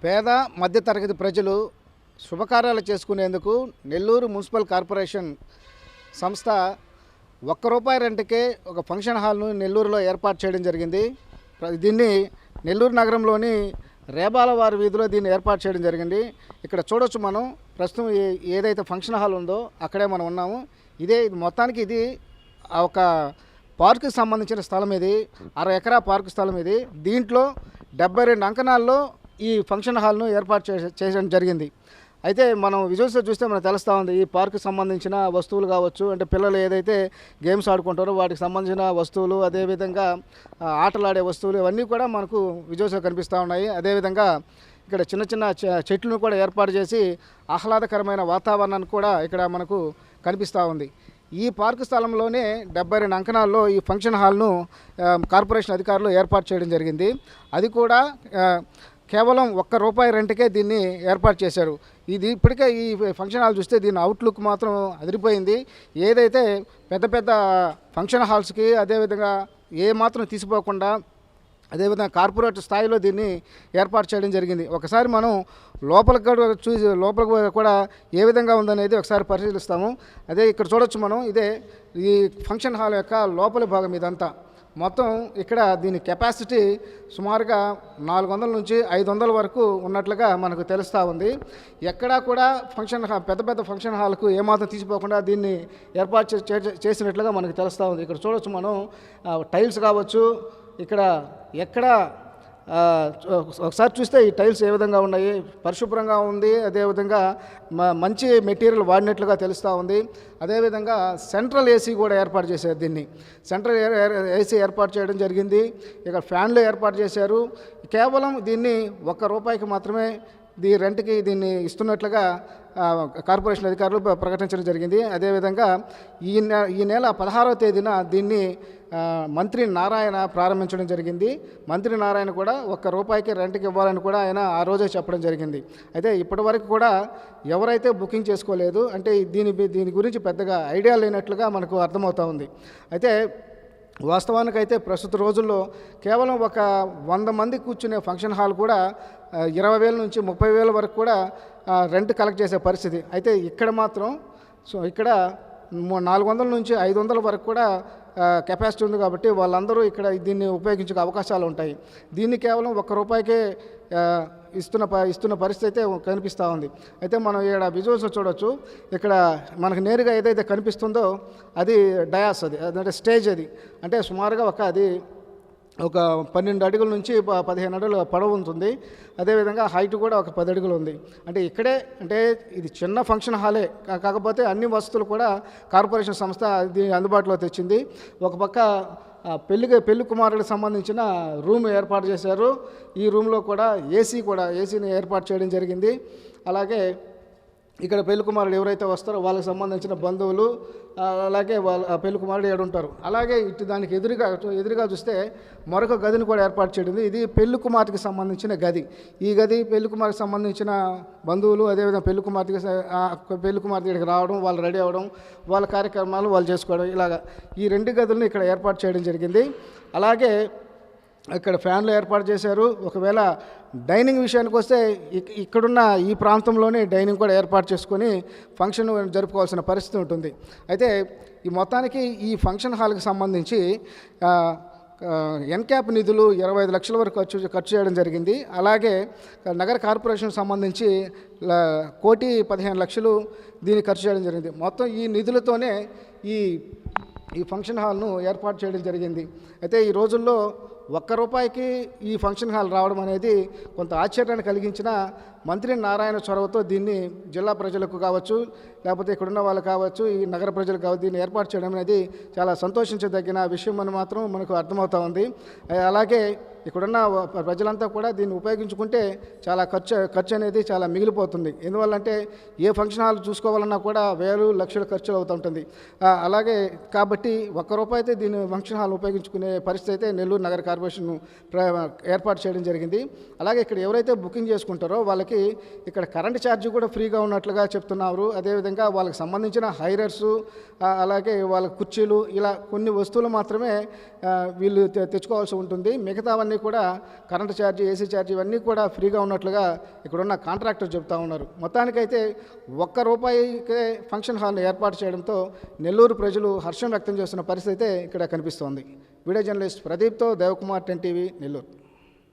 పేద మధ్యతరగతి ప్రజలు శుభకార్యాలు చేసుకునేందుకు నెల్లూరు మున్సిపల్ కార్పొరేషన్ సంస్థ ₹1 రెంట్కే ఒక ఫంక్షన్ హాల్ను నెల్లూరులో ఏర్పాటు చేయడం జరిగింది. దీన్ని నెల్లూరు నగరంలోని రేబాలవారి వీధిలో దీన్ని ఏర్పాటు చేయడం జరిగింది. ఇక్కడ చూడొచ్చు మనం ప్రస్తుతం ఏదైతే ఫంక్షన్ హాల్ ఉందో అక్కడే మనం ఉన్నాము. ఇది మొత్తానికి ఇది ఒక పార్కుకి సంబంధించిన స్థలం. ఇది 60 ఎకరా పార్కు స్థలం. ఇది దీంట్లో 72 అంకణాల్లో ఈ ఫంక్షన్ హాల్ను ఏర్పాటు చేయడం జరిగింది. అయితే మనం విజువల్స్లో చూస్తే మనకు తెలుస్తూ ఉంది ఈ పార్కు సంబంధించిన వస్తువులు కావచ్చు, అంటే పిల్లలు ఏదైతే గేమ్స్ ఆడుకుంటారో వాటికి సంబంధించిన వస్తువులు, అదేవిధంగా ఆటలాడే వస్తువులు ఇవన్నీ కూడా మనకు విజువల్స్లో కనిపిస్తూ ఉన్నాయి. అదేవిధంగా ఇక్కడ చిన్న చిన్న చెట్లను కూడా ఏర్పాటు చేసి ఆహ్లాదకరమైన వాతావరణాన్ని కూడా ఇక్కడ మనకు కనిపిస్తూ ఉంది. ఈ పార్కు స్థలంలోనే 72 అంకణాల్లో ఈ ఫంక్షన్ హాల్ను కార్పొరేషన్ అధికారులు ఏర్పాటు చేయడం జరిగింది. అది కూడా కేవలం ₹1 రెంట్కే దీన్ని ఏర్పాటు చేశారు. ఇది ఇప్పటికే ఈ ఫంక్షన్ హాల్ చూస్తే దీని అవుట్లుక్ మాత్రం అదిరిపోయింది. ఏదైతే పెద్ద పెద్ద ఫంక్షన్ హాల్స్కి అదేవిధంగా ఏ మాత్రం తీసిపోకుండా అదేవిధంగా కార్పొరేట్ స్థాయిలో దీన్ని ఏర్పాటు చేయడం జరిగింది. ఒకసారి మనం లోపలికి కూడా చూసి లోపలికి కూడా ఏ విధంగా ఉందనేది ఒకసారి పరిశీలిస్తాము. అదే ఇక్కడ చూడొచ్చు మనం. ఇదే ఈ ఫంక్షన్ హాల్ యొక్క లోపలి భాగం ఇదంతా. మొత్తం ఇక్కడ దీని కెపాసిటీ సుమారుగా 400 నుంచి 500 వరకు ఉన్నట్లుగా మనకు తెలుస్తూ ఉంది. ఎక్కడా కూడా పెద్ద పెద్ద ఫంక్షన్ హాల్కు ఏమాత్రం తీసిపోకుండా దీన్ని ఏర్పాటు చేసినట్లుగా మనకు తెలుస్తూ ఉంది. ఇక్కడ చూడొచ్చు మనం టైల్స్ కావచ్చు, ఇక్కడ ఎక్కడ ఒకసారి చూస్తే ఈ టైల్స్ ఏ విధంగా ఉన్నాయి, పరిశుభ్రంగా ఉంది. అదేవిధంగా మంచి మెటీరియల్ వాడినట్లుగా తెలుస్తూ ఉంది. అదేవిధంగా సెంట్రల్ ఏసీ కూడా ఏర్పాటు చేశారు. దీన్ని సెంట్రల్ ఏసీ ఏర్పాటు చేయడం జరిగింది. ఇక్కడ ఫ్యాన్లు ఏర్పాటు చేశారు. కేవలం దీన్ని ₹1 మాత్రమే రెంట్కి దీన్ని ఇస్తున్నట్లుగా కార్పొరేషన్ అధికారులు ప్రకటించడం జరిగింది. అదేవిధంగా ఈ నెల 16వ తేదీన దీన్ని మంత్రి నారాయణ ప్రారంభించడం జరిగింది. మంత్రి నారాయణ కూడా ₹1 రెంట్కి ఇవ్వాలని కూడా ఆయన ఆ రోజే చెప్పడం జరిగింది. అయితే ఇప్పటి వరకు కూడా ఎవరైతే బుకింగ్ చేసుకోలేదు, అంటే దీని గురించి పెద్దగా ఐడియా లేనట్లుగా మనకు అర్థమవుతూ ఉంది. అయితే వాస్తవానికైతే ప్రస్తుత రోజుల్లో కేవలం 100 మంది కూర్చునే ఫంక్షన్ హాల్ కూడా 20,000 నుంచి 30,000 వరకు కూడా రెంట్ కలెక్ట్ చేసే పరిస్థితి. అయితే ఇక్కడ మాత్రం ఇక్కడ 400 నుంచి 500 వరకు కూడా కెపాసిటీ ఉంది. కాబట్టి వాళ్ళందరూ ఇక్కడ దీన్ని ఉపయోగించే అవకాశాలు ఉంటాయి. దీన్ని కేవలం ₹1 ఇస్తున్న పరిస్థితి అయితే కనిపిస్తూ ఉంది. అయితే మనం ఇక్కడ విజువల్స్ చూడవచ్చు. ఇక్కడ మనకు నేరుగా ఏదైతే కనిపిస్తుందో అది డయాస్, అది అంటే స్టేజ్. అది అంటే సుమారుగా అది ఒక 12 అడుగుల నుంచి 15 అడుగుల పొడవు ఉంటుంది. అదేవిధంగా హైట్ కూడా ఒక 10 అడుగులు ఉంది. అంటే ఇక్కడే అంటే ఇది చిన్న ఫంక్షన్ హాలే, కాకపోతే అన్ని వసతులు కూడా కార్పొరేషన్ సంస్థ దీన్ని అందుబాటులో తెచ్చింది. ఒక పక్క పెళ్లి కుమారుడికి సంబంధించిన రూమ్ ఏర్పాటు చేశారు. ఈ రూమ్లో కూడా ఏసీని ఏర్పాటు చేయడం జరిగింది. అలాగే ఇక్కడ పెళ్లి కుమారుడు ఎవరైతే వస్తారో వాళ్ళకి సంబంధించిన బంధువులు, అలాగే వాళ్ళ పెళ్లి కుమారుడు ఏడుంటారు. అలాగే దానికి ఎదురుగా చూస్తే మరొక గదిని కూడా ఏర్పాటు చేయడం. ఇది పెళ్లి కుమార్తెకి సంబంధించిన గది. ఈ గది పెళ్లి కుమార్తెకి సంబంధించిన బంధువులు, అదేవిధంగా పెళ్లి కుమార్తె ఇక్కడికి రావడం, వాళ్ళు రెడీ అవ్వడం, వాళ్ళ కార్యక్రమాలు వాళ్ళు చేసుకోవడం, ఇలాగా ఈ 2 గదులను ఇక్కడ ఏర్పాటు చేయడం జరిగింది. అలాగే ఇక్కడ ఫ్యాన్లు ఏర్పాటు చేశారు. ఒకవేళ డైనింగ్ విషయానికి వస్తే ఇక్కడున్న ఈ ప్రాంతంలోనే డైనింగ్ కూడా ఏర్పాటు చేసుకొని ఫంక్షన్ జరుపుకోవాల్సిన పరిస్థితి ఉంటుంది. అయితే ఈ మొత్తానికి ఈ ఫంక్షన్ హాల్కి సంబంధించి ఎన్క్యాప్ నిధులు 25 లక్షల వరకు ఖర్చు చేయడం జరిగింది. అలాగే నగర కార్పొరేషన్ సంబంధించి 1,15,00,000 దీన్ని ఖర్చు చేయడం జరిగింది. మొత్తం ఈ నిధులతోనే ఈ ఫంక్షన్ హాల్ను ఏర్పాటు చేయడం జరిగింది. అయితే ఈ రోజుల్లో ₹1 ఈ ఫంక్షన్ హాల్ రావడం అనేది కొంత ఆశ్చర్యాన్ని కలిగించిన మంత్రి నారాయణ చొరవతో దీన్ని జిల్లా ప్రజలకు కావచ్చు, లేకపోతే ఇక్కడున్న వాళ్ళు కావచ్చు, ఈ నగర ప్రజలకు కావచ్చు, దీన్ని ఏర్పాటు చేయడం అనేది చాలా సంతోషించదగిన విషయం అని మాత్రం మనకు అర్థమవుతూ ఉంది. అలాగే ఇక్కడున్న ప్రజలంతా కూడా దీన్ని ఉపయోగించుకుంటే చాలా ఖర్చు అనేది చాలా మిగిలిపోతుంది. ఎందువల్లంటే ఏ ఫంక్షన్ హాల్ చూసుకోవాలన్నా కూడా వేలు లక్షల ఖర్చులు అవుతుంటుంది. అలాగే కాబట్టి ₹1 అయితే దీన్ని ఫంక్షన్ హాల్ ఉపయోగించుకునే పరిస్థితి అయితే నెల్లూరు నగర కార్పొరేషన్ ఏర్పాటు చేయడం జరిగింది. అలాగే ఇక్కడ ఎవరైతే బుకింగ్ చేసుకుంటారో వాళ్ళకి ఇక్కడ కరెంట్ ఛార్జ్ కూడా ఫ్రీగా ఉన్నట్లుగా చెప్తున్నారు. అదేవిధంగా వాళ్ళకి సంబంధించిన హైరర్సు, అలాగే వాళ్ళ కుర్చీలు, ఇలా కొన్ని వస్తువులు మాత్రమే వీళ్ళు తెచ్చుకోవాల్సి ఉంటుంది. మిగతావన్నీ అవసరాలన్నీ కూడా కరెంటు ఛార్జీ, ఏసీ ఛార్జీ ఇవన్నీ కూడా ఫ్రీగా ఉన్నట్లుగా ఇక్కడున్న కాంట్రాక్టర్ చెబుతూ ఉన్నారు. మొత్తానికైతే ₹1 ఫంక్షన్ హాల్ను ఏర్పాటు చేయడంతో నెల్లూరు ప్రజలు హర్షం వ్యక్తం చేస్తున్న పరిస్థితి అయితే ఇక్కడ కనిపిస్తోంది. వీడియో జర్నలిస్ట్ ప్రదీప్తో దేవకుమార్, 10 టీవీ, నెల్లూరు.